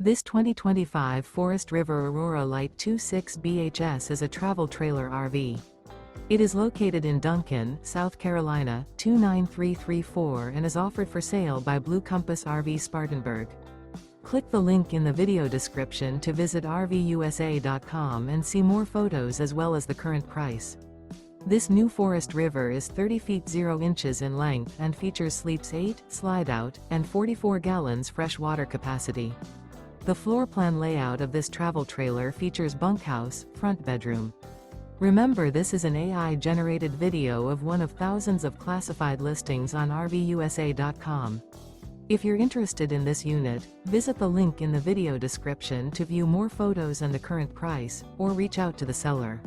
This 2025 Forest River Aurora Light 26 BHS is a travel trailer RV. It is located in Duncan, South Carolina, 29334 and is offered for sale by Blue Compass RV Spartanburg. Click the link in the video description to visit RVUSA.com and see more photos as well as the current price. This new Forest River is 30 feet 0 inches in length and features sleeps 8, Slideout, and 44 gallons fresh water capacity. The floor plan layout of this travel trailer features bunkhouse, front bedroom. Remember, this is an AI-generated video of one of thousands of classified listings on RVUSA.com. If you're interested in this unit, visit the link in the video description to view more photos and the current price, or reach out to the seller.